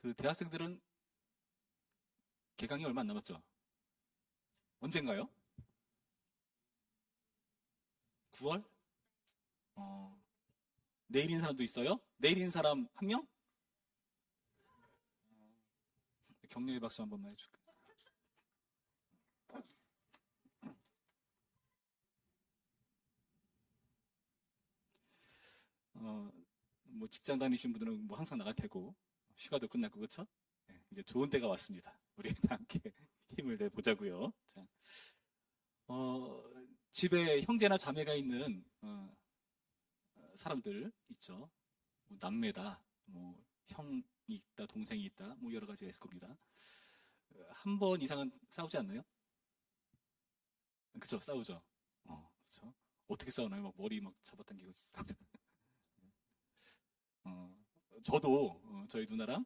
그 대학생들은 개강이 얼마 안 남았죠? 언젠가요? 9월? 어, 내일인 사람도 있어요? 내일인 사람 한 명? 격려의 박수 한 번만 해줄까? 어, 뭐 직장 다니신 분들은 뭐 항상 나갈 테고 휴가도 끝났고 그렇죠? 네, 이제 좋은 때가 왔습니다. 우리 다 함께 힘을 내보자고요. 자, 어, 집에 형제나 자매가 있는 사람들 있죠. 뭐 남매다, 뭐 형이 있다, 동생이 있다, 뭐 여러 가지가 있을 겁니다. 한 번 이상은 싸우지 않나요? 그쵸, 싸우죠. 그쵸. 어떻게 싸우나요? 막 머리 막 잡아당기고 싸우죠. 어, 저도 저희 누나랑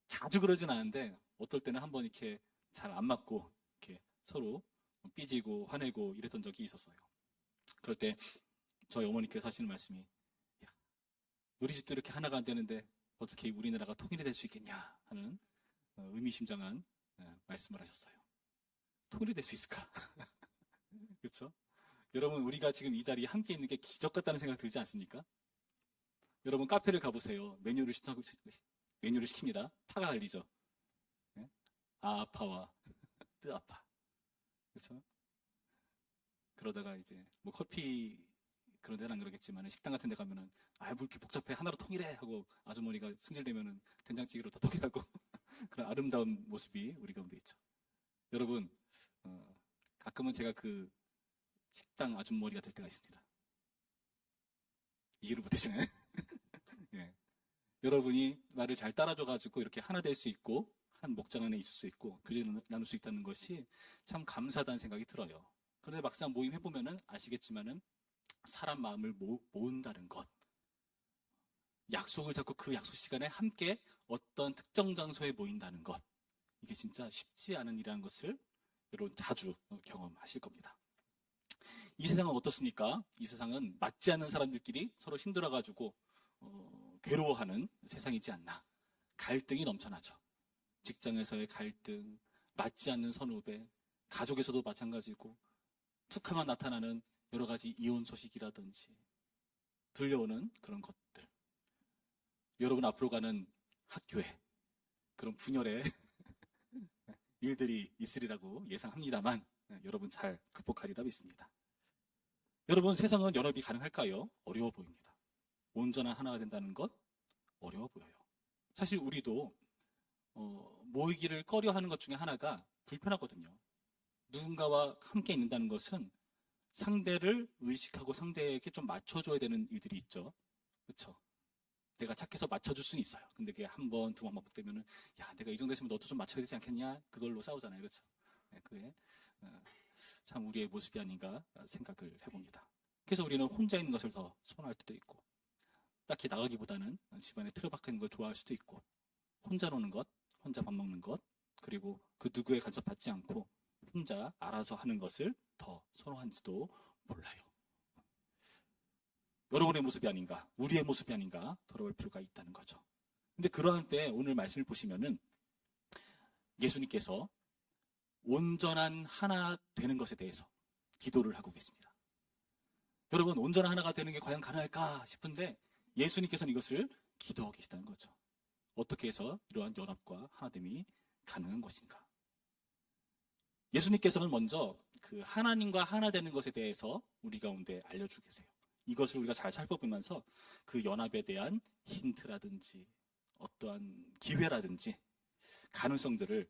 자주 그러진 않은데 어떨 때는 한번 이렇게 잘 안 맞고 이렇게 서로 삐지고 화내고 이랬던 적이 있었어요. 그럴 때 저희 어머니께서 하시는 말씀이 야, 우리 집도 이렇게 하나가 안 되는데 어떻게 우리나라가 통일이 될 수 있겠냐 하는 의미심장한 말씀을 하셨어요. 통일이 될 수 있을까? 그렇죠? 여러분 우리가 지금 이 자리에 함께 있는 게 기적 같다는 생각 들지 않습니까? 여러분 카페를 가보세요. 메뉴를 시킵니다. 파가 갈리죠. 네? 아파와 뜨아파. 그렇죠? 그러다가 이제 뭐 커피 그런 데는 안 그러겠지만 식당 같은 데 가면은 뭐 이렇게 복잡해 하나로 통일해 하고 아주머니가 승질내면은 된장찌개로 다 통일하고 그런 아름다운 모습이 우리 가운데 있죠. 여러분 가끔은 제가 그 식당 아주머니가 될 때가 있습니다. 이해를 못하시나요? 예. 여러분이 말을 잘 따라줘가지고 이렇게 하나 될 수 있고 한 목장 안에 있을 수 있고 교제 나눌 수 있다는 것이 참 감사하다는 생각이 들어요. 그런데 막상 모임 해보면은 아시겠지만은 사람 마음을 모은다는 것, 약속을 잡고 그 약속 시간에 함께 어떤 특정 장소에 모인다는 것, 이게 진짜 쉽지 않은 일이라는 것을 여러분 자주 경험하실 겁니다. 이 세상은 어떻습니까? 이 세상은 맞지 않는 사람들끼리 서로 힘들어가지고 괴로워하는 세상이지 않나. 갈등이 넘쳐나죠. 직장에서의 갈등, 맞지 않는 선후배, 가족에서도 마찬가지고 툭 하면 나타나는 여러 가지 이혼 소식이라든지 들려오는 그런 것들. 여러분 앞으로 가는 학교에 그런 분열의 일들이 있으리라고 예상합니다만 여러분 잘 극복하리라 믿습니다. 여러분 세상은 연합이 가능할까요? 어려워 보입니다. 온전한 하나가 된다는 것 어려워 보여요. 사실 우리도 모이기를 꺼려하는 것 중에 하나가 불편하거든요. 누군가와 함께 있는다는 것은 상대를 의식하고 상대에게 좀 맞춰줘야 되는 일들이 있죠. 그렇죠? 내가 착해서 맞춰줄 수는 있어요. 근데 그게 한 번, 두 번 반복되면은 야, 내가 이 정도 했으면 너도 좀 맞춰야 되지 않겠냐? 그걸로 싸우잖아요. 그렇죠? 네, 그게 참 우리의 모습이 아닌가 생각을 해봅니다. 그래서 우리는 혼자 있는 것을 더 선호할 때도 있고 딱히 나가기보다는 집안에 틀어박혀 있는 걸 좋아할 수도 있고 혼자 노는 것, 혼자 밥 먹는 것, 그리고 그 누구의 간섭받지 않고 혼자 알아서 하는 것을 더 선호한지도 몰라요. 여러분의 모습이 아닌가, 우리의 모습이 아닌가 돌아볼 필요가 있다는 거죠. 근데 그러한 때 오늘 말씀을 보시면은 예수님께서 온전한 하나 되는 것에 대해서 기도를 하고 계십니다. 여러분, 온전한 하나가 되는 게 과연 가능할까 싶은데 예수님께서는 이것을 기도하고 계시다는 거죠. 어떻게 해서 이러한 연합과 하나됨이 가능한 것인가? 예수님께서는 먼저 그 하나님과 하나 되는 것에 대해서 우리 가운데 알려주고 계세요. 이것을 우리가 잘 살펴보면서 그 연합에 대한 힌트라든지 어떠한 기회라든지 가능성들을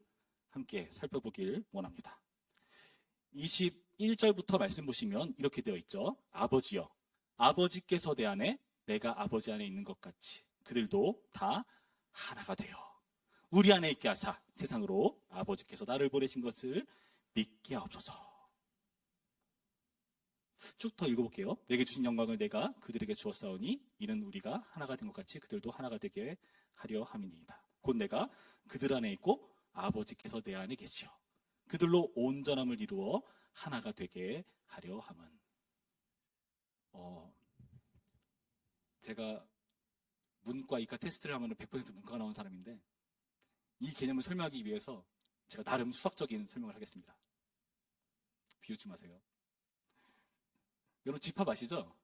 함께 살펴보길 원합니다. 21절부터 말씀 보시면 이렇게 되어 있죠. 아버지여, 아버지께서 내 안에 내가 아버지 안에 있는 것 같이 그들도 다 하나가 되어 우리 안에 있게 하사 세상으로 아버지께서 나를 보내신 것을 믿게 하옵소서. 쭉 더 읽어볼게요. 내게 주신 영광을 내가 그들에게 주었사오니 이는 우리가 하나가 된 것 같이 그들도 하나가 되게 하려 함이니이다. 곧 내가 그들 안에 있고 아버지께서 내 안에 계시어 그들로 온전함을 이루어 하나가 되게 하려 함은. 제가 문과 이과 테스트를 하면 100% 문과가 나온 사람인데 이 개념을 설명하기 위해서 제가 나름 수학적인 설명을 하겠습니다. 비웃지 마세요. 여러분 집합 아시죠?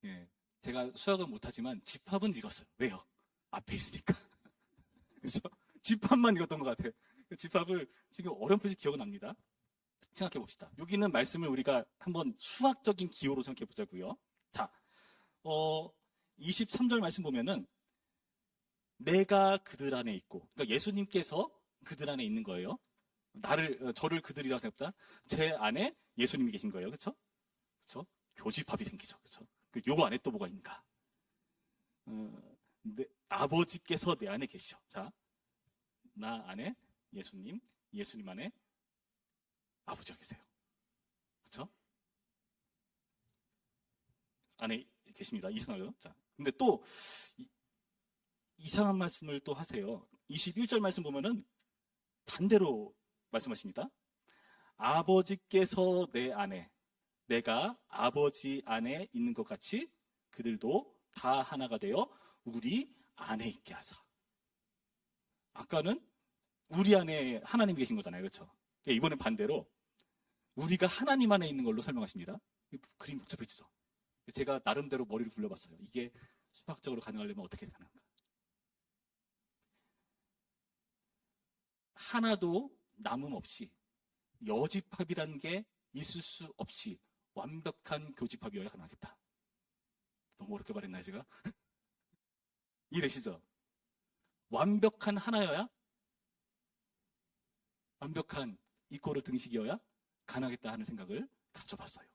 예, 제가 수학은 못하지만 집합은 읽었어요. 왜요? 앞에 있으니까. 그렇죠? 집합만 읽었던 것 같아요. 그 집합을 지금 어렴풋이 기억은 납니다. 생각해 봅시다. 여기 있는 말씀을 우리가 한번 수학적인 기호로 생각해 보자고요. 자, 23절 말씀 보면은 내가 그들 안에 있고, 그러니까 예수님께서 그들 안에 있는 거예요. 저를 그들이라고 생각합니다. 제 안에 예수님이 계신 거예요. 그렇죠? 그렇죠? 교집합이 생기죠. 그렇죠? 요거 안에 또 뭐가 있는가? 아버지께서 내 안에 계시죠. 자, 나 안에 예수님, 예수님 안에 아버지가 계세요. 그렇죠? 안에 계십니다. 이상하죠? 자, 근데 또 이상한 말씀을 또 하세요. 21절 말씀 보면은 반대로 말씀하십니다. 아버지께서 내 안에, 내가 아버지 안에 있는 것 같이 그들도 다 하나가 되어 우리 안에 있게 하사. 아까는 우리 안에 하나님이 계신 거잖아요. 그렇죠? 이번엔 반대로 우리가 하나님 안에 있는 걸로 설명하십니다. 그림 복잡해지죠? 제가 나름대로 머리를 굴려봤어요. 이게 수학적으로 가능하려면 어떻게 가능한가? 하나도 남음 없이 여집합이라는 게 있을 수 없이 완벽한 교집합이어야 가능하겠다. 너무 어렵게 말했나요, 제가? 이해되시죠? 완벽한 하나여야, 완벽한 이꼬르 등식이어야 가능하겠다 하는 생각을 가져봤어요.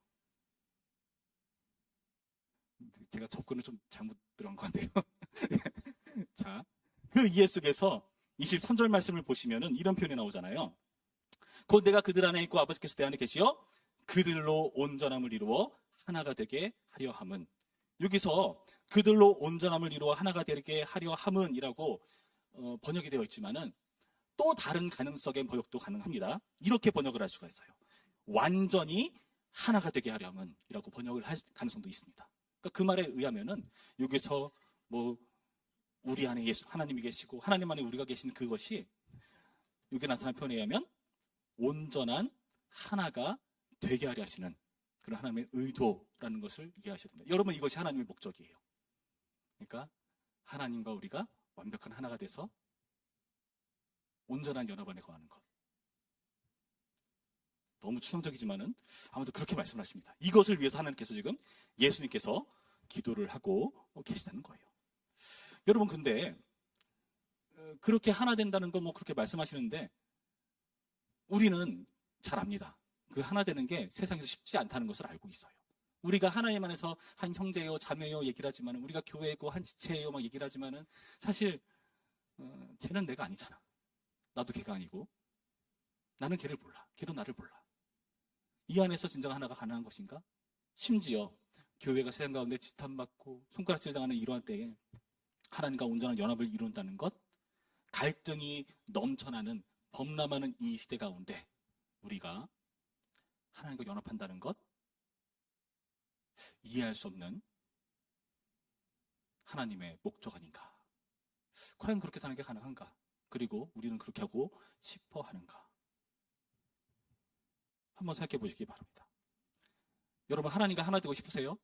제가 접근을 좀 잘못 들어간 건데요. 자, 그 이해 속에서 23절 말씀을 보시면은 이런 표현이 나오잖아요. 곧 내가 그들 안에 있고 아버지께서 내 안에 계시어 그들로 온전함을 이루어 하나가 되게 하려 함은. 여기서 그들로 온전함을 이루어 하나가 되게 하려 함은이라고 번역이 되어 있지만은 또 다른 가능성의 번역도 가능합니다. 이렇게 번역을 할 수가 있어요. 완전히 하나가 되게 하려 함은이라고 번역을 할 가능성도 있습니다. 그러니까 그 말에 의하면은 여기서 뭐 우리 안에 예수 하나님이 계시고 하나님 안에 우리가 계신 그것이 여기 나타난 표현에 의하면 온전한 하나가 되게 하려 하시는 그런 하나님의 의도라는 것을 이해하셔야 됩니다. 여러분 이것이 하나님의 목적이에요. 그러니까 하나님과 우리가 완벽한 하나가 돼서 온전한 연합 안에 거하는 것. 너무 추상적이지만은 아무튼 그렇게 말씀하십니다. 이것을 위해서 하나님께서 지금 예수님께서 기도를 하고 계시다는 거예요. 여러분 근데 그렇게 하나 된다는 거 뭐 그렇게 말씀하시는데 우리는 잘 압니다. 그 하나 되는 게 세상에서 쉽지 않다는 것을 알고 있어요. 우리가 하나님 안에서 한 형제요 자매요 얘기를 하지만 우리가 교회고 한 지체예요 막 얘기를 하지만은 사실 쟤는 내가 아니잖아. 나도 걔가 아니고 나는 걔를 몰라. 걔도 나를 몰라. 이 안에서 진정 하나가 가능한 것인가? 심지어 교회가 세상 가운데 지탄받고 손가락질 당하는 이러한 때에 하나님과 온전한 연합을 이룬다는 것, 갈등이 넘쳐나는 범람하는 이 시대 가운데 우리가 하나님과 연합한다는 것, 이해할 수 없는 하나님의 목적 아닌가? 과연 그렇게 사는 게 가능한가? 그리고 우리는 그렇게 하고 싶어 하는가? 한번 생각해 보시기 바랍니다. 여러분 하나님과 하나 되고 싶으세요?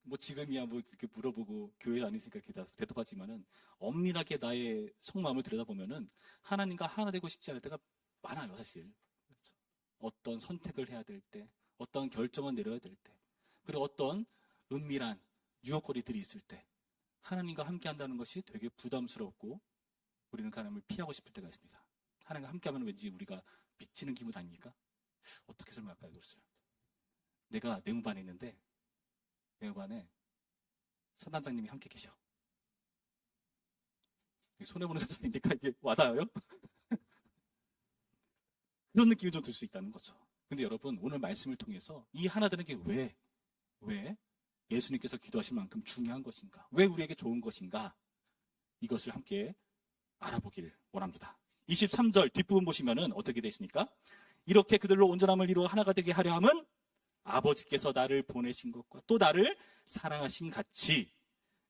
뭐 지금이야 뭐 이렇게 물어보고 교회 다니시니까 이렇게 대답하지만은 엄밀하게 나의 속마음을 들여다보면은 하나님과 하나 되고 싶지 않을 때가 많아요, 사실. 그렇죠? 어떤 선택을 해야 될 때, 어떤 결정을 내려야 될 때, 그리고 어떤 은밀한 유혹거리들이 있을 때 하나님과 함께 한다는 것이 되게 부담스럽고 우리는 그 하나님을 피하고 싶을 때가 있습니다. 하나님과 함께 하면 왠지 우리가 미치는 기분 아닙니까? 어떻게 설명할까요, 그것을? 내가 내무반에 있는데 내무반에 사단장님이 함께 계셔. 손해보는 자리니까 이게 와닿아요? 그런 느낌이 좀 들 수 있다는 거죠. 근데 여러분 오늘 말씀을 통해서 이 하나 되는 게 왜 예수님께서 기도하신 만큼 중요한 것인가? 왜 우리에게 좋은 것인가? 이것을 함께 알아보길 원합니다. 23절 뒷부분 보시면은 어떻게 되어 있습니까? 이렇게 그들로 온전함을 이루어 하나가 되게 하려 함은 아버지께서 나를 보내신 것과 또 나를 사랑하신 같이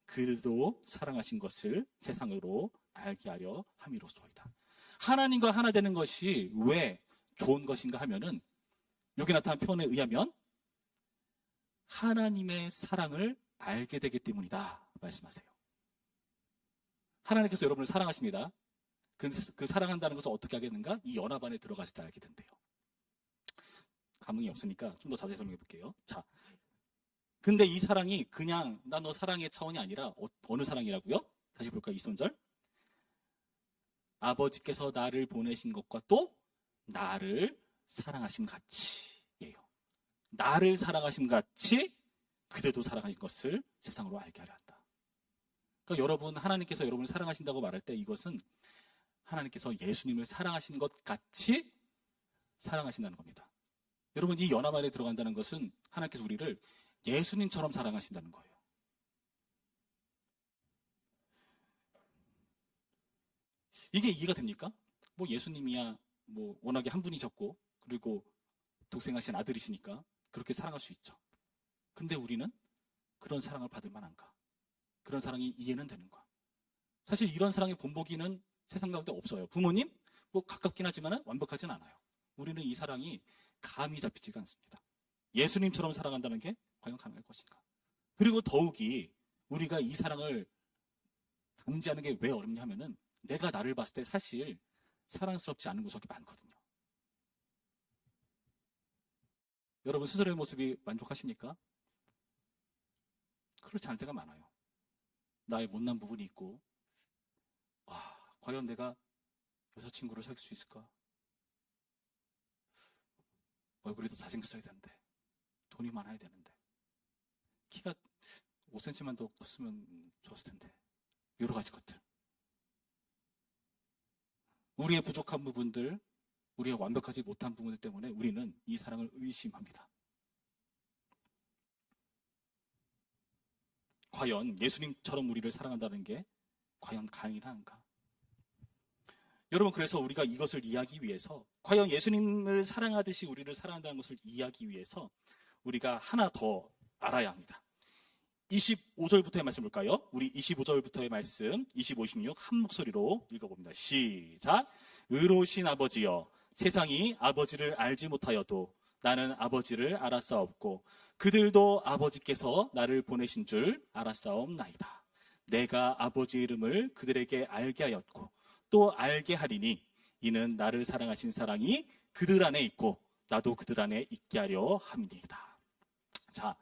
그들도 사랑하신 것을 세상으로 알게 하려 함이로소이다. 하나님과 하나 되는 것이 왜 좋은 것인가 하면은 여기 나타난 표현에 의하면 하나님의 사랑을 알게 되기 때문이다 말씀하세요. 하나님께서 여러분을 사랑하십니다. 그 사랑한다는 것을 어떻게 하겠는가? 이 연합 안에 들어갔을 때 알게 된대요. 감흥이 없으니까 좀 더 자세히 설명해 볼게요. 자, 근데 이 사랑이 그냥 나 너 사랑의 차원이 아니라 어느 사랑이라고요? 다시 볼까요? 2손절. 아버지께서 나를 보내신 것과 또 나를 사랑하심 같이예요. 나를 사랑하심 같이 그대도 사랑하신 것을 세상으로 알게 하려 한다. 그러니까 여러분, 하나님께서 여러분을 사랑하신다고 말할 때 이것은 하나님께서 예수님을 사랑하신 것 같이 사랑하신다는 겁니다. 여러분, 이 연합 안에 들어간다는 것은 하나님께서 우리를 예수님처럼 사랑하신다는 거예요. 이게 이해가 됩니까? 뭐 예수님이야 뭐 워낙에 한 분이셨고 그리고 독생하신 아들이시니까 그렇게 사랑할 수 있죠. 근데 우리는 그런 사랑을 받을 만한가? 그런 사랑이 이해는 되는가? 사실 이런 사랑의 본보기는 세상 가운데 없어요. 부모님? 뭐 가깝긴 하지만 완벽하진 않아요. 우리는 이 사랑이 감이 잡히지가 않습니다. 예수님처럼 사랑한다는 게 과연 가능할 것인가? 그리고 더욱이 우리가 이 사랑을 감지하는 게 왜 어렵냐 하면은 내가 나를 봤을 때 사실 사랑스럽지 않은 구석이 많거든요. 여러분 스스로의 모습이 만족하십니까? 그렇지 않을 때가 많아요. 나의 못난 부분이 있고 과연 내가 여자친구를 사귈 수 있을까? 얼굴이 더 잘생겼어야 되는데 돈이 많아야 되는데 키가 5cm만 더 컸으면 좋았을 텐데 여러 가지 것들 우리의 부족한 부분들 우리의 완벽하지 못한 부분들 때문에 우리는 이 사랑을 의심합니다. 과연 예수님처럼 우리를 사랑한다는 게 과연 가능한가? 여러분 그래서 우리가 이것을 이해하기 위해서 과연 예수님을 사랑하듯이 우리를 사랑한다는 것을 이해하기 위해서 우리가 하나 더 알아야 합니다. 25절부터의 말씀 볼까요? 우리 25절부터의 말씀 25, 26 한 목소리로 읽어봅니다. 시작. 의로우신 아버지여 세상이 아버지를 알지 못하여도 나는 아버지를 알았사옵고 그들도 아버지께서 나를 보내신 줄 알았사옵나이다. 내가 아버지 이름을 그들에게 알게 하였고 또 알게 하리니 이는 나를 사랑하신 사랑이 그들 안에 있고 나도 그들 안에 있게 하려 함이니이다. 자,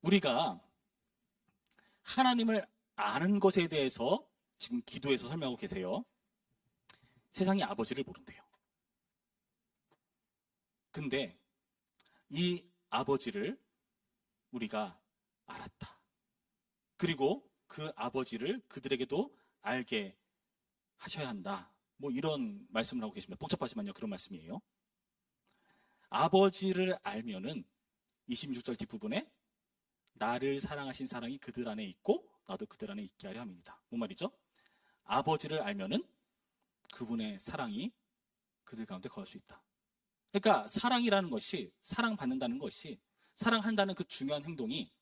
우리가 하나님을 아는 것에 대해서 지금 기도에서 설명하고 계세요. 세상이 아버지를 모른대요. 근데 이 아버지를 우리가 알았다. 그리고 그 아버지를 그들에게도 알게 하셔야 한다. 뭐 이런 말씀을 하고 계십니다. 복잡하지만요. 그런 말씀이에요. 아버지를 알면은 26절 뒷부분에 나를 사랑하신 사랑이 그들 안에 있고 나도 그들 안에 있게 하려 함입니다. 뭔 말이죠? 아버지를 알면은 그분의 사랑이 그들 가운데 거할 수 있다. 그러니까 사랑이라는 것이 사랑받는다는 것이 사랑한다는 그 중요한 행동이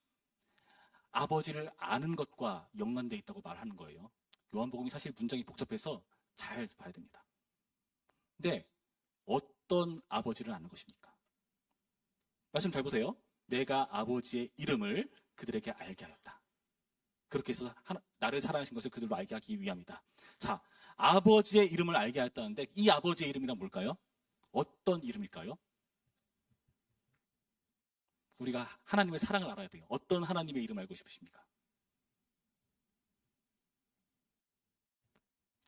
아버지를 아는 것과 연관되어 있다고 말하는 거예요. 요한복음이 사실 문장이 복잡해서 잘 봐야 됩니다. 근데 어떤 아버지를 아는 것입니까? 말씀 잘 보세요. 내가 아버지의 이름을 그들에게 알게 하였다. 그렇게 해서 나를 사랑하신 것을 그들로 알게 하기 위함이다. 자, 아버지의 이름을 알게 하였다는데 이 아버지의 이름이란 뭘까요? 어떤 이름일까요? 우리가 하나님의 사랑을 알아야 돼요. 어떤 하나님의 이름 알고 싶으십니까?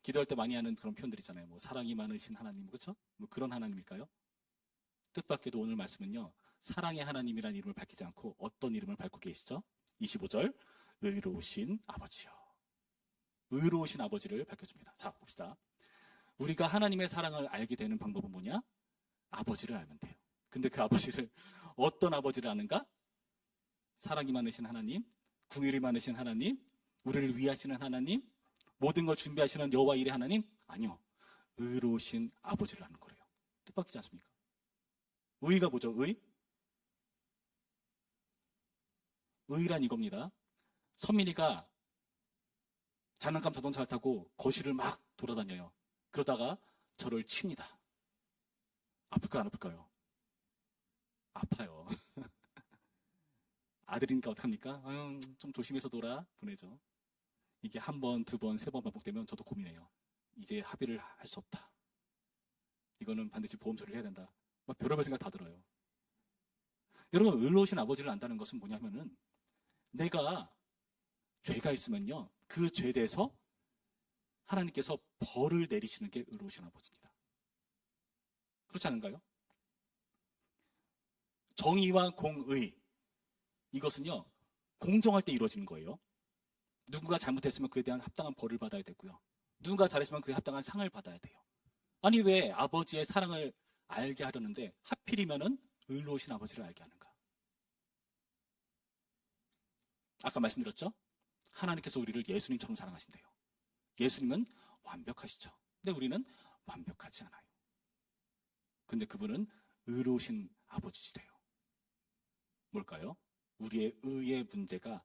기도할 때 많이 하는 그런 표현들 있잖아요. 뭐 사랑이 많으신 하나님, 그렇죠? 뭐 그런 하나님일까요? 뜻밖에도 오늘 말씀은요. 사랑의 하나님이라는 이름을 밝히지 않고 어떤 이름을 밝고 계시죠? 25절 의로우신 아버지요. 의로우신 아버지를 밝혀줍니다. 자, 봅시다. 우리가 하나님의 사랑을 알게 되는 방법은 뭐냐? 아버지를 알면 돼요. 근데 그 아버지를 어떤 아버지를 아는가? 사랑이 많으신 하나님, 궁율이 많으신 하나님, 우리를 위하시는 하나님, 모든 걸 준비하시는 여호와 일의 하나님? 아니요. 의로우신 아버지를 아는 거래요. 뜻밖이지 않습니까? 의가 뭐죠? 의? 의란 이겁니다. 선민이가 장난감 자동차를 타고 거실을 막 돌아다녀요. 그러다가 저를 칩니다. 아플까요, 안 아플까요? 아파요. 아들이니까 어떡합니까? 좀 조심해서 놀아. 보내죠. 이게 한 번, 두 번, 세 번 반복되면 저도 고민해요. 이제 합의를 할 수 없다. 이거는 반드시 보험 처리를 해야 된다. 막 별의별 생각 다 들어요. 여러분, 의로우신 아버지를 안다는 것은 뭐냐면은 내가 죄가 있으면요. 그 죄에 대해서 하나님께서 벌을 내리시는 게 의로우신 아버지입니다. 그렇지 않은가요? 정의와 공의, 이것은요, 공정할 때 이루어지는 거예요. 누군가 잘못했으면 그에 대한 합당한 벌을 받아야 되고요. 누군가 잘했으면 그에 합당한 상을 받아야 돼요. 아니, 왜 아버지의 사랑을 알게 하려는데 하필이면은 의로우신 아버지를 알게 하는가? 아까 말씀드렸죠? 하나님께서 우리를 예수님처럼 사랑하신대요. 예수님은 완벽하시죠. 근데 우리는 완벽하지 않아요. 근데 그분은 의로우신 아버지시래요. 뭘까요? 우리의 의의 문제가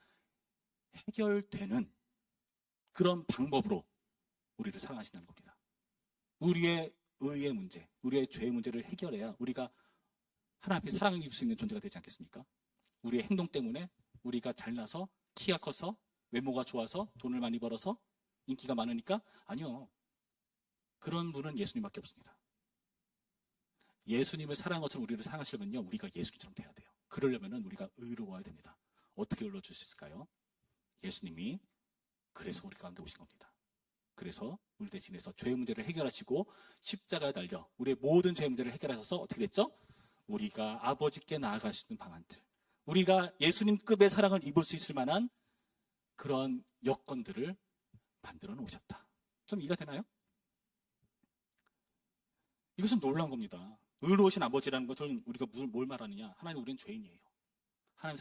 해결되는 그런 방법으로 우리를 사랑하신다는 겁니다. 우리의 의의 문제, 우리의 죄의 문제를 해결해야 우리가 하나님 앞에 사랑을 입을 수 있는 존재가 되지 않겠습니까? 우리의 행동 때문에 우리가 잘나서 키가 커서 외모가 좋아서 돈을 많이 벌어서 인기가 많으니까 아니요. 그런 분은 예수님밖에 없습니다. 예수님을 사랑한 것처럼 우리를 사랑하시려면요. 우리가 예수님처럼 돼야 돼요. 그러려면 우리가 의로워야 됩니다. 어떻게 의로워질 수 있을까요? 예수님이 그래서 우리 가운데 오신 겁니다. 그래서 우리 대신해서 죄의 문제를 해결하시고 십자가에 달려 우리의 모든 죄의 문제를 해결하셔서 어떻게 됐죠? 우리가 아버지께 나아갈 수 있는 방안들, 우리가 예수님급의 사랑을 입을 수 있을 만한 그런 여건들을 만들어 놓으셨다. 좀 이해가 되나요? 이것은 놀라운 겁니다. 의로우신 아버지라는 것은 우리가 뭘 말하느냐? 하나님, 우리는 죄인이에요. 하나님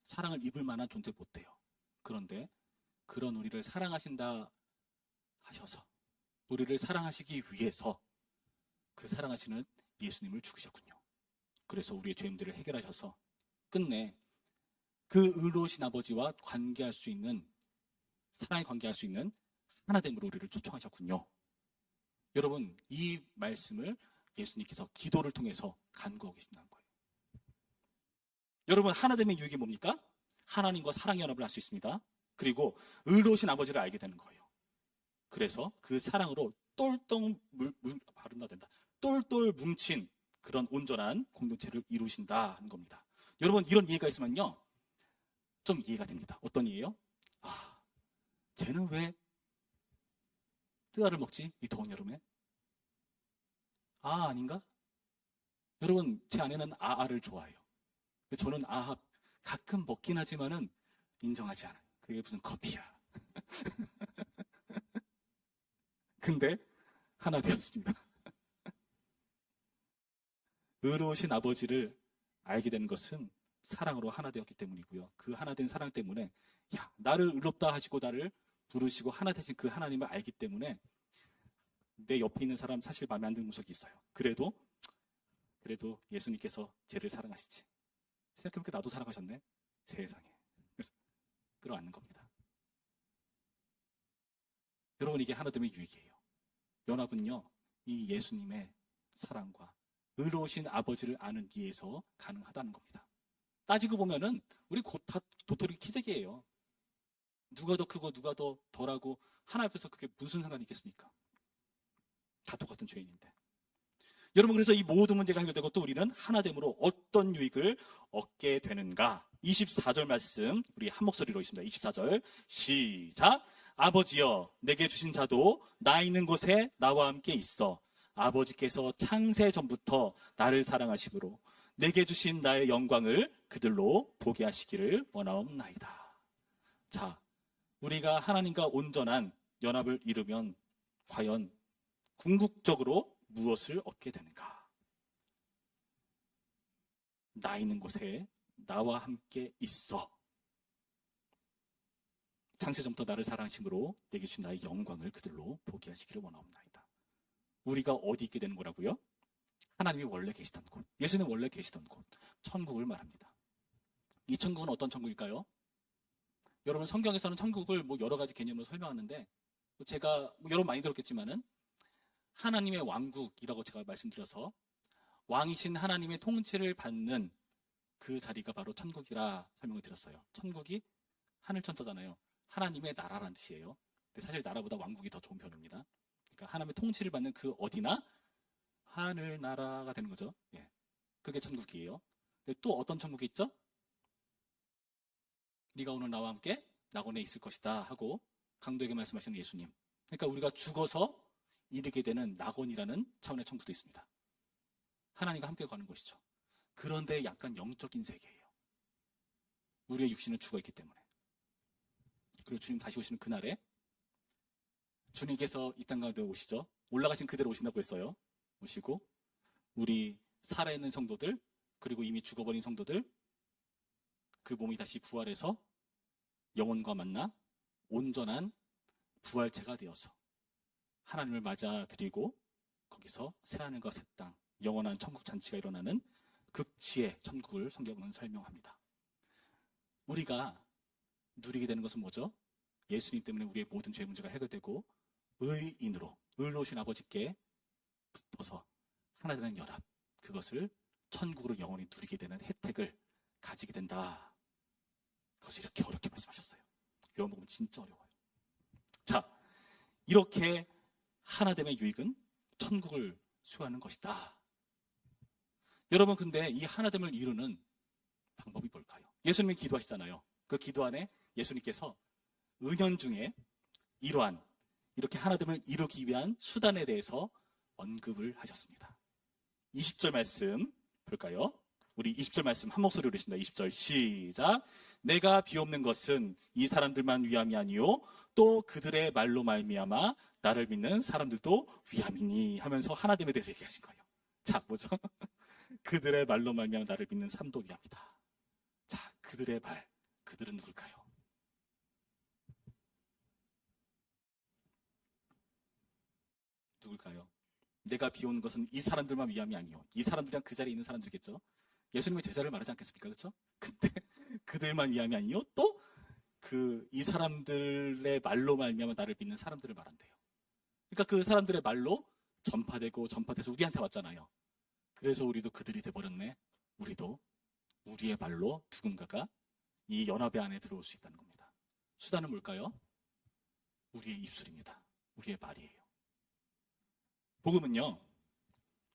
사랑을 입을 만한 존재 못 돼요. 그런데 그런 우리를 사랑하신다 하셔서 우리를 사랑하시기 위해서 그 사랑하시는 예수님을 죽으셨군요. 그래서 우리의 죄 문제를 해결하셔서 끝내 그 의로우신 아버지와 관계할 수 있는, 사랑에 관계할 수 있는 하나됨으로 우리를 초청하셨군요. 여러분, 이 말씀을 예수님께서 기도를 통해서 간구하고 계신다는 거예요. 여러분, 하나됨의 유익이 뭡니까? 하나님과 사랑의 연합을 할 수 있습니다. 그리고 의로우신 아버지를 알게 되는 거예요. 그래서 그 사랑으로 똘똘 뭉친 그런 온전한 공동체를 이루신다 하는 겁니다. 여러분, 이런 이해가 있으면요, 좀 이해가 됩니다. 어떤 이해요? 쟤는 왜 뜨아를 먹지? 이 더운 여름에? 아닌가? 여러분, 제 아내는 아아를 좋아해요. 저는 가끔 먹긴 하지만은 인정하지 않아요. 그게 무슨 커피야. 근데 하나 되었습니다. 의로우신 아버지를 알게 된 것은 사랑으로 하나 되었기 때문이고요. 그 하나 된 사랑 때문에 나를 의롭다 하시고 나를 부르시고 하나 되신 그 하나님을 알기 때문에 내 옆에 있는 사람 사실 마음에 안 드는 구석이 있어요. 그래도 예수님께서 쟤를 사랑하시지. 생각해보니까 나도 사랑하셨네. 세상에. 그래서 끌어안는 겁니다. 여러분, 이게 하나됨의 유익이에요. 연합은요, 이 예수님의 사랑과 의로우신 아버지를 아는 이에서 가능하다는 겁니다. 따지고 보면은 우리 다 도토리 키재기예요. 누가 더 크고 누가 더 덜하고 하나 앞에서 그게 무슨 상관이 있겠습니까? 다 똑같은 죄인인데. 여러분, 그래서 이 모든 문제가 해결되고 또 우리는 하나됨으로 어떤 유익을 얻게 되는가? 24절 말씀 우리 한 목소리로 있습니다. 24절 시작. 아버지여, 내게 주신 자도 나 있는 곳에 나와 함께 있어. 아버지께서 창세 전부터 나를 사랑하시므로 내게 주신 나의 영광을 그들로 보게 하시기를 원하옵나이다. 자, 우리가 하나님과 온전한 연합을 이루면 과연 궁극적으로 무엇을 얻게 되는가? 나 있는 곳에 나와 함께 있어. 창세전부터 나를 사랑하심으로 내게 주신 나의 영광을 그들로 보게 하시기를 원하옵나이다. 우리가 어디 있게 되는 거라고요? 하나님이 원래 계시던 곳, 예수님 원래 계시던 곳, 천국을 말합니다. 이 천국은 어떤 천국일까요? 여러분 성경에서는 천국을 뭐 여러 가지 개념으로 설명하는데 제가 뭐 여러분 많이 들었겠지만은 하나님의 왕국이라고 제가 말씀드려서 왕이신 하나님의 통치를 받는 그 자리가 바로 천국이라 설명을 드렸어요. 천국이 하늘천자잖아요. 하나님의 나라라는 뜻이에요. 근데 사실 나라보다 왕국이 더 좋은 표현입니다. 그러니까 하나님의 통치를 받는 그 어디나 하늘나라가 되는 거죠. 예. 그게 천국이에요. 근데 또 어떤 천국이 있죠? 네가 오늘 나와 함께 낙원에 있을 것이다 하고 강도에게 말씀하시는 예수님. 그러니까 우리가 죽어서 이르게 되는 낙원이라는 차원의 천국도 있습니다. 하나님과 함께 가는 것이죠. 그런데 약간 영적인 세계예요. 우리의 육신은 죽어있기 때문에. 그리고 주님 다시 오시는 그날에 주님께서 이 땅 가운데 오시죠. 올라가신 그대로 오신다고 했어요. 오시고 우리 살아있는 성도들 그리고 이미 죽어버린 성도들 그 몸이 다시 부활해서 영혼과 만나 온전한 부활체가 되어서 하나님을 맞아들이고 거기서 새하늘과 새 땅 영원한 천국 잔치가 일어나는 극치의 천국을 성경은 설명합니다. 우리가 누리게 되는 것은 뭐죠? 예수님 때문에 우리의 모든 죄 문제가 해결되고 의인으로 의로우신 아버지께 붙어서 하나 되는 연합 그것을 천국으로 영원히 누리게 되는 혜택을 가지게 된다. 그것을 이렇게 어렵게 말씀하셨어요. 요한복음 진짜 어려워요. 자, 이렇게 하나됨의 유익은 천국을 수호하는 것이다. 여러분 근데 이 하나됨을 이루는 방법이 뭘까요? 예수님이 기도하시잖아요. 그 기도 안에 예수님께서 은연중에 이러한 이렇게 하나됨을 이루기 위한 수단에 대해서 언급을 하셨습니다. 20절 말씀 볼까요? 우리 20절 말씀 한 목소리로 읽습니다. 20절 시작. 내가 비옵는 것은 이 사람들만 위함이 아니요 또 그들의 말로 말미암아 나를 믿는 사람들도 위함이니 하면서 하나됨에 대해서 얘기하신 거예요. 자, 뭐죠? 그들의 말로 말미암아 나를 믿는 사람도 위함이다. 자, 그들의 말, 그들은 누굴까요? 누굴까요? 내가 비오는 것은 이 사람들만 위함이 아니요. 이 사람들이랑 그 자리에 있는 사람들이겠죠. 예수님의 제자를 말하지 않겠습니까? 그렇죠? 근데 그들만 위함이 아니요. 또 이 사람들의 말로 말미암아 나를 믿는 사람들을 말한대요. 그러니까 그 사람들의 말로 전파돼서 우리한테 왔잖아요. 그래서 우리도 그들이 돼버렸네. 우리도 우리의 말로 누군가가 이 연합의 안에 들어올 수 있다는 겁니다. 수단은 뭘까요? 우리의 입술입니다. 우리의 말이에요. 복음은요,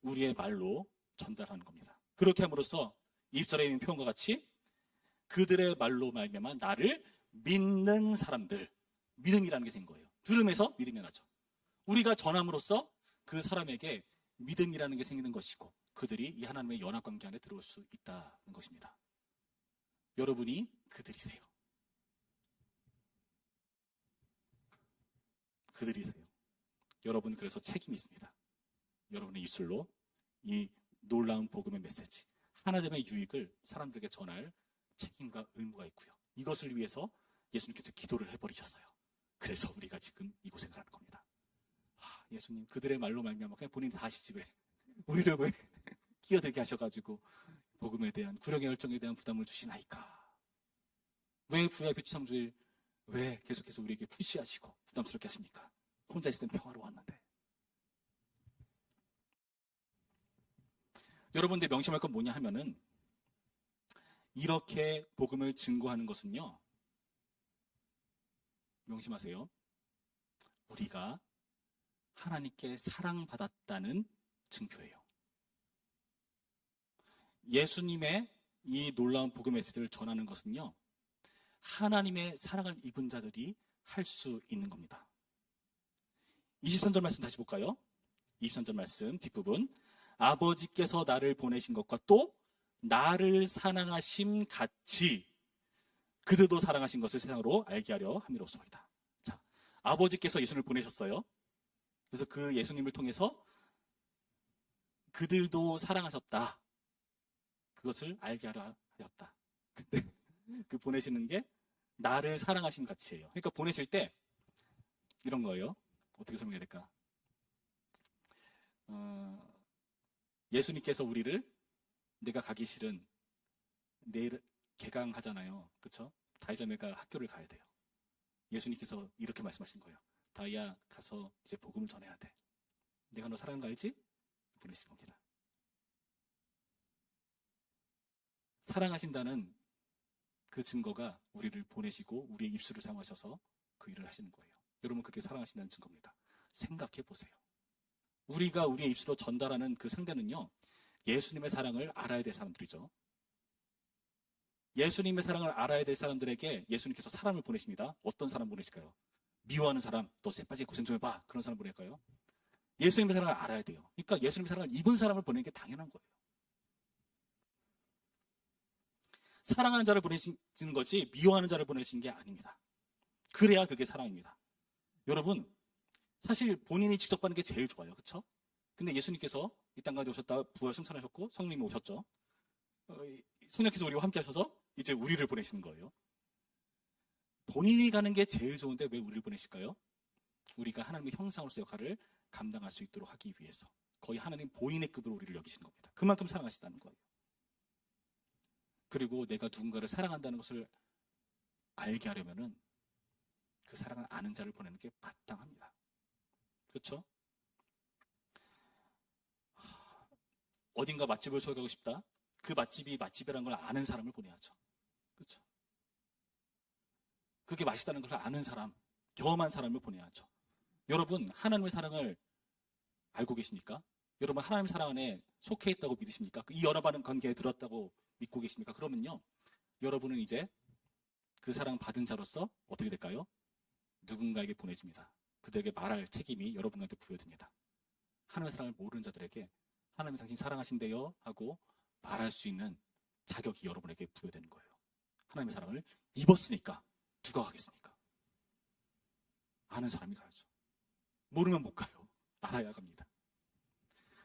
우리의 말로 전달하는 겁니다. 그렇게 함으로써 20절에 있는 표현과 같이 그들의 말로 말미암아 나를 믿는 사람들, 믿음이라는 게 생긴 거예요. 들음에서 믿음이 나죠. 우리가 전함으로써 그 사람에게 믿음이라는 게 생기는 것이고 그들이 이 하나님의 연합관계 안에 들어올 수 있다는 것입니다. 여러분이 그들이세요. 그들이세요. 여러분 그래서 책임이 있습니다. 여러분의 입술로 이 놀라운 복음의 메시지, 하나됨의 유익을 사람들에게 전할 책임과 의무가 있고요. 이것을 위해서 예수님께서 기도를 해버리셨어요. 그래서 우리가 지금 이 고생을 하는 겁니다. 예수님 그들의 말로 말미암아 그냥 본인이 다 하시지 왜 우리를 왜 끼어들게 하셔가지고 복음에 대한 구령의 열정에 대한 부담을 주시나이까. 왜 VIP 추상주일 왜 계속해서 우리에게 푸시하시고 부담스럽게 하십니까? 혼자 있을 땐 평화로웠는데. 여러분들 명심할 건 뭐냐 하면은 이렇게 복음을 증거하는 것은요, 명심하세요. 우리가 하나님께 사랑받았다는 증표예요. 예수님의 이 놀라운 복음 메시지를 전하는 것은요, 하나님의 사랑을 입은 자들이 할 수 있는 겁니다. 23절 말씀 다시 볼까요? 23절 말씀 뒷부분. 아버지께서 나를 보내신 것과 또 나를 사랑하심 같이 그들도 사랑하신 것을 세상으로 알게 하려 함이로소이다. 자, 아버지께서 예수님을 보내셨어요. 그래서 그 예수님을 통해서 그들도 사랑하셨다. 그것을 알게 하려 하였다. 근데 그 보내시는 게 나를 사랑하심 같이예요. 그러니까 보내실 때 이런 거예요. 어떻게 설명해야 될까? 예수님께서 우리를 내가 가기 싫은 내일 개강하잖아요. 그렇죠? 다이자매가 학교를 가야 돼요. 예수님께서 이렇게 말씀하신 거예요. 다이야, 가서 이제 복음을 전해야 돼. 내가 너 사랑한 거 알지? 보내신 겁니다. 사랑하신다는 그 증거가 우리를 보내시고 우리의 입술을 사용하셔서 그 일을 하시는 거예요. 여러분, 그게 사랑하신다는 증거입니다. 생각해 보세요. 우리가 우리의 입술로 전달하는 그 상대는요, 예수님의 사랑을 알아야 될 사람들이죠. 예수님의 사랑을 알아야 될 사람들에게 예수님께서 사람을 보내십니다. 어떤 사람 보내실까요? 미워하는 사람, 또 쎄빠지게 고생 좀 해봐. 그런 사람 보낼까요? 예수님의 사랑을 알아야 돼요. 그러니까 예수님의 사랑을 입은 사람을 보내는 게 당연한 거예요. 사랑하는 자를 보내시는 거지 미워하는 자를 보내신 게 아닙니다. 그래야 그게 사랑입니다. 여러분, 사실 본인이 직접 받는 게 제일 좋아요. 그렇죠? 근데 예수님께서 이 땅 가운데 오셨다 부활 승천하셨고 성령님이 오셨죠. 성령께서 우리와 함께 하셔서 이제 우리를 보내시는 거예요. 본인이 가는 게 제일 좋은데 왜 우리를 보내실까요? 우리가 하나님의 형상으로서 역할을 감당할 수 있도록 하기 위해서. 거의 하나님 본인의 급으로 우리를 여기시는 겁니다. 그만큼 사랑하신다는 거예요. 그리고 내가 누군가를 사랑한다는 것을 알게 하려면은 그 사랑을 아는 자를 보내는 게 마땅합니다. 그렇죠? 어딘가 맛집을 소개하고 싶다. 그 맛집이 맛집이라는 걸 아는 사람을 보내야죠. 그렇죠? 그게 맛있다는 걸 아는 사람, 경험한 사람을 보내야죠. 여러분, 하나님의 사랑을 알고 계십니까? 여러분, 하나님의 사랑 안에 속해 있다고 믿으십니까? 이 여러 많은 관계에 들었다고 믿고 계십니까? 그러면요, 여러분은 이제 그 사랑 받은 자로서 어떻게 될까요? 누군가에게 보내집니다. 그들에게 말할 책임이 여러분한테 부여됩니다. 하나님의 사랑을 모르는 자들에게 하나님 당신 사랑하신대요 하고 말할 수 있는 자격이 여러분에게 부여되는 거예요. 하나님의 사랑을 입었으니까 누가 가겠습니까? 아는 사람이 가야죠. 모르면 못 가요. 알아야 갑니다.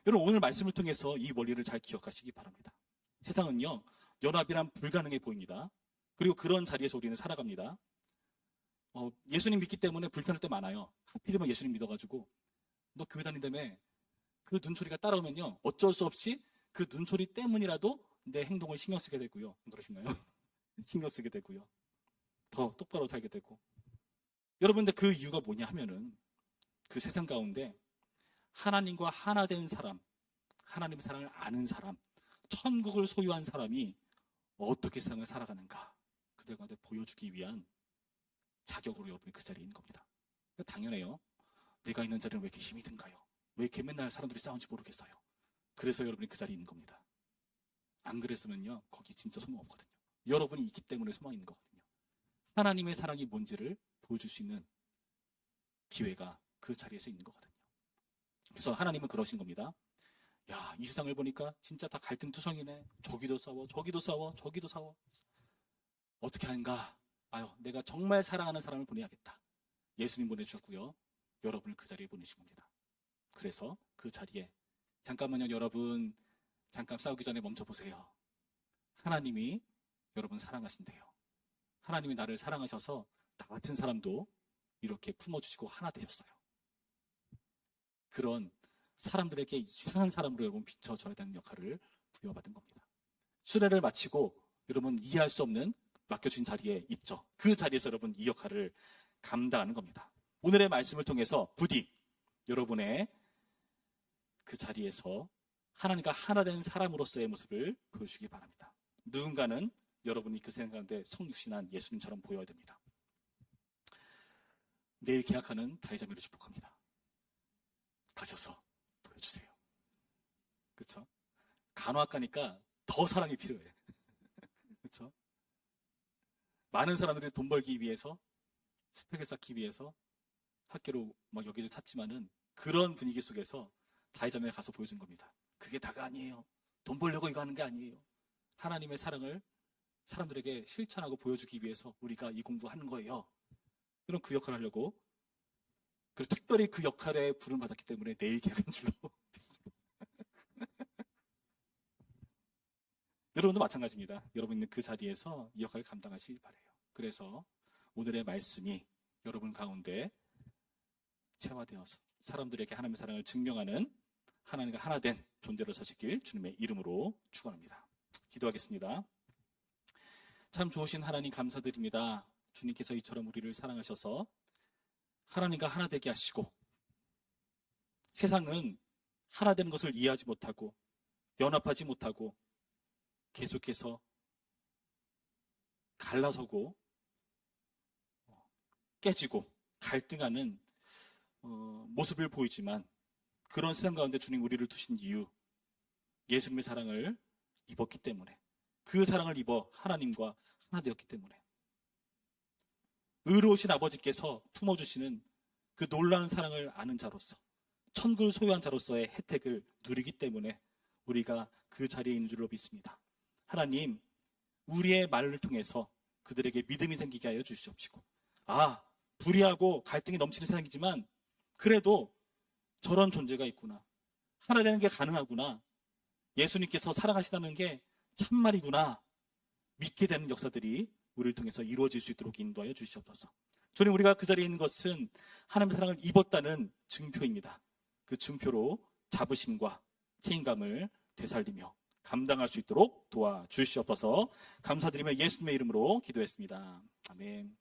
여러분, 오늘 말씀을 통해서 이 원리를 잘 기억하시기 바랍니다. 세상은요, 연합이란 불가능해 보입니다. 그리고 그런 자리에서 우리는 살아갑니다. 예수님 믿기 때문에 불편할 때 많아요. 하필이면 예수님 믿어가지고 너 교회 다닌다며 그 눈초리가 따라오면요, 어쩔 수 없이 그 눈초리 때문이라도 내 행동을 신경 쓰게 되고요. 그러신가요? 신경 쓰게 되고요. 더 똑바로 살게 되고. 여러분들 그 이유가 뭐냐 하면은 그 세상 가운데 하나님과 하나 된 사람, 하나님의 사랑을 아는 사람, 천국을 소유한 사람이 어떻게 세상을 살아가는가, 그들 가운데 보여주기 위한 자격으로 여러분이 그 자리에 있는 겁니다. 당연해요. 내가 있는 자리는 왜 이렇게 힘이 든가요? 왜 이렇게 맨날 사람들이 싸운지 모르겠어요. 그래서 여러분이 그 자리에 있는 겁니다. 안 그랬으면요, 거기 진짜 소망 없거든요. 여러분이 있기 때문에 소망이 있는 거거든요. 하나님의 사랑이 뭔지를 보여줄 수 있는 기회가 그 자리에서 있는 거거든요. 그래서 하나님은 그러신 겁니다. 야, 이 세상을 보니까 진짜 다 갈등투성이네. 저기도 싸워, 저기도 싸워, 저기도 싸워. 어떻게 하는가? 아유, 내가 정말 사랑하는 사람을 보내야겠다. 예수님 보내주셨고요. 여러분을 그 자리에 보내신 겁니다. 그래서 그 자리에 잠깐만요, 여러분. 잠깐 싸우기 전에 멈춰보세요. 하나님이 여러분 사랑하신대요. 하나님이 나를 사랑하셔서 나 같은 사람도 이렇게 품어주시고 하나 되셨어요. 그런 사람들에게 이상한 사람으로 여러분 비춰줘야 되는 역할을 부여받은 겁니다. 수련을 마치고 여러분 이해할 수 없는 맡겨진 자리에 있죠. 그 자리에서 여러분 이 역할을 감당하는 겁니다. 오늘의 말씀을 통해서 부디 여러분의 그 자리에서 하나님과 하나 된 사람으로서의 모습을 보여주시기 바랍니다. 누군가는 여러분이 그 세상 가운데 성육신한 예수님처럼 보여야 됩니다. 내일 계약하는 다이자매를 축복합니다. 가셔서 보여주세요. 그렇죠? 간호학과니까 더 사랑이 필요해. 그렇죠? 많은 사람들이 돈 벌기 위해서, 스펙을 쌓기 위해서 학교로 막 여기저기 찾지만은 그런 분위기 속에서 다이자매에 가서 보여준 겁니다. 그게 다가 아니에요. 돈 벌려고 이거 하는 게 아니에요. 하나님의 사랑을 사람들에게 실천하고 보여주기 위해서 우리가 이 공부하는 거예요. 그럼 그 역할을 하려고, 그리고 특별히 그 역할에 부름받았기 때문에 내일 계약한 줄로 믿습니다. 여러분도 마찬가지입니다. 여러분 있는 그 자리에서 이 역할을 감당하시기 바라요. 그래서 오늘의 말씀이 여러분 가운데 체화되어서 사람들에게 하나님의 사랑을 증명하는 하나님과 하나 된 존재로 서시길 주님의 이름으로 축원합니다. 기도하겠습니다. 참 좋으신 하나님 감사드립니다. 주님께서 이처럼 우리를 사랑하셔서 하나님과 하나 되게 하시고, 세상은 하나 되는 것을 이해하지 못하고 연합하지 못하고 계속해서 갈라서고 깨지고 갈등하는 모습을 보이지만, 그런 세상 가운데 주님 우리를 두신 이유, 예수님의 사랑을 입었기 때문에, 그 사랑을 입어 하나님과 하나 되었기 때문에, 의로우신 아버지께서 품어주시는 그 놀라운 사랑을 아는 자로서, 천국을 소유한 자로서의 혜택을 누리기 때문에 우리가 그 자리에 있는 줄로 믿습니다. 하나님, 우리의 말을 통해서 그들에게 믿음이 생기게 하여 주시옵시고, 불의하고 갈등이 넘치는 세상이지만 그래도 저런 존재가 있구나, 하나 되는 게 가능하구나, 예수님께서 사랑하시다는 게 참말이구나 믿게 되는 역사들이 우리를 통해서 이루어질 수 있도록 인도하여 주시옵소서. 주님, 우리가 그 자리에 있는 것은 하나님의 사랑을 입었다는 증표입니다. 그 증표로 자부심과 책임감을 되살리며 감당할 수 있도록 도와주시옵소서. 감사드리며 예수님의 이름으로 기도했습니다. 아멘.